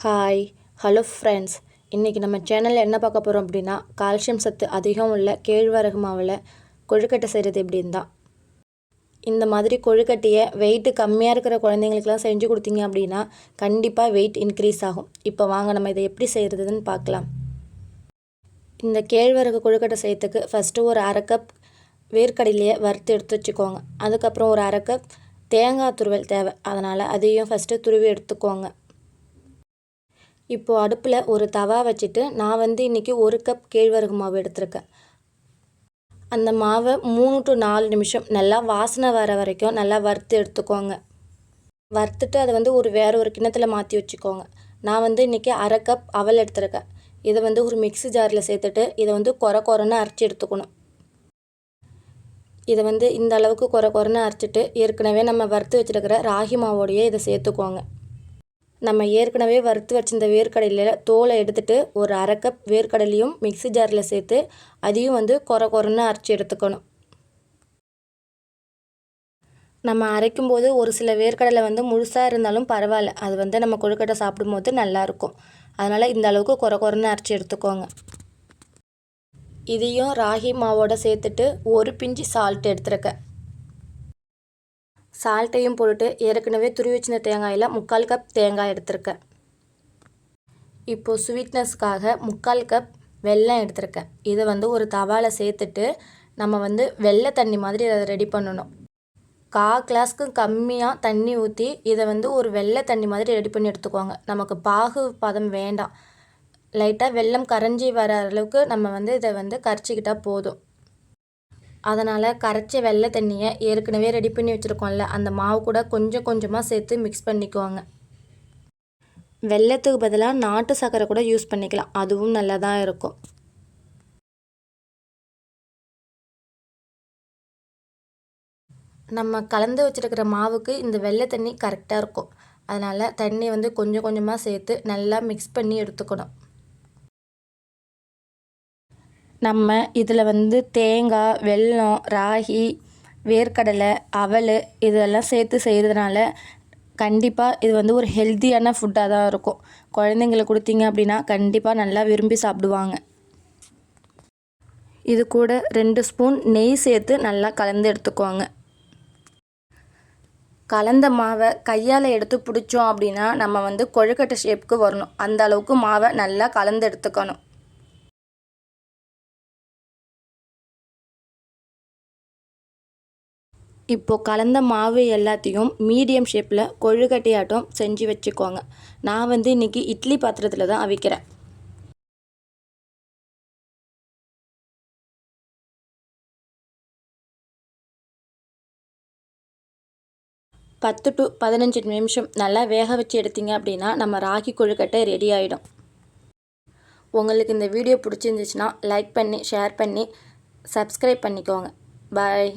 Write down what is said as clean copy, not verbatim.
Hi hello friends. இன்றைக்கி நம்ம சேனலில் என்ன பார்க்க போகிறோம் அப்படின்னா, கால்சியம் சத்து அதிகம் உள்ள கேழ்வரகு மாவில் கொழுக்கட்டை செய்கிறது எப்படின்னு தான். இந்த மாதிரி கொழுக்கட்டையை வெயிட்டு கம்மியாக இருக்கிற குழந்தைங்களுக்குலாம் செஞ்சு கொடுத்தீங்க அப்படின்னா கண்டிப்பாக வெயிட் இன்க்ரீஸ் ஆகும். இப்போ வாங்க நம்ம இதை எப்படி செய்கிறதுன்னு பார்க்கலாம். இந்த கேழ்வரகு கொழுக்கட்டை செய்யறதுக்கு ஃபஸ்ட்டு ஒரு அரை கப் வேர்க்கடலையை வறுத்து எடுத்து வச்சுக்கோங்க. அதுக்கப்புறம் ஒரு அரை கப் தேங்காய் துருவல் தேவை, அதனால் அதையும் ஃபஸ்ட்டு துருவி எடுத்துக்கோங்க. இப்போது அடுப்பில் ஒரு தவா வச்சுட்டு நான் இன்றைக்கி ஒரு கப் கேழ்வரகு மாவு எடுத்திருக்கேன். அந்த மாவை 3 to 4 நிமிஷம் நல்லா வாசனை வர வரைக்கும் நல்லா வறுத்து எடுத்துக்கோங்க. வறுத்துட்டு அதை வேற ஒரு கிண்ணத்தில் மாற்றி வச்சுக்கோங்க. நான் இன்றைக்கி அரை கப் அவல் எடுத்திருக்கேன். இதை ஒரு மிக்ஸி ஜாரில் சேர்த்துட்டு இதை கொரன்னு அரைச்சி எடுத்துக்கணும். இதை இந்த அளவுக்கு கொரன்னு அரைச்சிட்டு ஏற்கனவே நம்ம வறுத்து வச்சுருக்கிற ராகி மாவோடையே இதை சேர்த்துக்கோங்க. நம்ம ஏற்கனவே வறுத்து வச்சிருந்த வேர்க்கடலையில் தோலை எடுத்துகிட்டு ஒரு அரை கப் வேர்க்கடலையும் மிக்ஸி ஜாரில் சேர்த்து அதையும் கொரன்னு அரைச்சி எடுத்துக்கணும். நம்ம அரைக்கும்போது ஒரு சில வேர்க்கடலை முழுசாக இருந்தாலும் பரவாயில்ல, அது நம்ம கொழுக்கட்டை சாப்பிடும்போது நல்லாயிருக்கும். அதனால் இந்த அளவுக்கு கொரன்னு அரைச்சி எடுத்துக்கோங்க. இதையும் ராகி மாவோடு சேர்த்துட்டு ஒரு பிஞ்சு சால்ட் எடுத்துருக்கேன். சால்ட்டையும் போட்டுட்டு ஏற்கனவே துருவி வச்சிருந்த தேங்காயில் 3/4 கப் தேங்காய் எடுத்திருக்கேன். இப்போது ஸ்வீட்னஸ்க்காக 3/4 கப் வெல்லம் எடுத்திருக்கேன். இதை ஒரு தவாவில் சேர்த்துட்டு நம்ம வெள்ளை தண்ணி மாதிரி அதை ரெடி பண்ணணும். 1/4 கிளாஸ்க்கு கம்மியாக தண்ணி ஊற்றி இதை ஒரு வெள்ளை தண்ணி மாதிரி ரெடி பண்ணி எடுத்துக்கோங்க. நமக்கு பாகு பதம் வேண்டாம், லைட்டாக வெல்லம் கரைஞ்சி வர அளவுக்கு நம்ம இதை கரைச்சிக்கிட்டால் போதும். அதனால் கரைச்ச வெள்ளை தண்ணியை ஏற்கனவே ரெடி பண்ணி வச்சுருக்கோம்ல, அந்த மாவு கூட கொஞ்சம் கொஞ்சமாக சேர்த்து மிக்ஸ் பண்ணிக்குவாங்க. வெல்லத்துக்கு பதிலாக நாட்டு சர்க்கரை கூட யூஸ் பண்ணிக்கலாம், அதுவும் நல்லா தான் இருக்கும். நம்ம கலந்து வச்சுருக்கிற மாவுக்கு இந்த வெள்ளை தண்ணி கரெக்டாக இருக்கும். அதனால் தண்ணி கொஞ்சம் கொஞ்சமாக சேர்த்து நல்லா மிக்ஸ் பண்ணி எடுத்துக்கணும். நம்ம இதில் தேங்காய், வெல்லம், ராகி, வேர்க்கடலை, அவல் இதெல்லாம் சேர்த்து செய்கிறதுனால கண்டிப்பாக இது ஒரு ஹெல்த்தியான ஃபுட்டாக தான் இருக்கும். குழந்தைங்களுக்கு கொடுத்தீங்க அப்படின்னா கண்டிப்பாக நல்லா விரும்பி சாப்பிடுவாங்க. இது கூட 2 ஸ்பூன் நெய் சேர்த்து நல்லா கலந்து எடுத்துக்குவாங்க. கலந்த மாவை கையால் எடுத்து பிடிச்சோம் அப்படின்னா நம்ம கொழுக்கட்டை ஷேப்புக்கு வரணும். அந்த அளவுக்கு மாவை நல்லா கலந்து எடுத்துக்கணும். இப்போது கலந்த மாவு எல்லாத்தையும் மீடியம் ஷேப்பில் கொழுக்கட்டையாட்டம் செஞ்சு வச்சுக்கோங்க. நான் இன்றைக்கி இட்லி பாத்திரத்தில் தான் அவிக்கிறேன். பத்து to 15 நிமிஷம் நல்லா வேக வச்சு எடுத்தீங்க அப்படின்னா நம்ம ராகி கொழுக்கட்டை ரெடி ஆகிடும். உங்களுக்கு இந்த வீடியோ பிடிச்சிருந்துச்சுன்னா லைக் பண்ணி ஷேர் பண்ணி சப்ஸ்கிரைப் பண்ணிக்கோங்க. பாய்.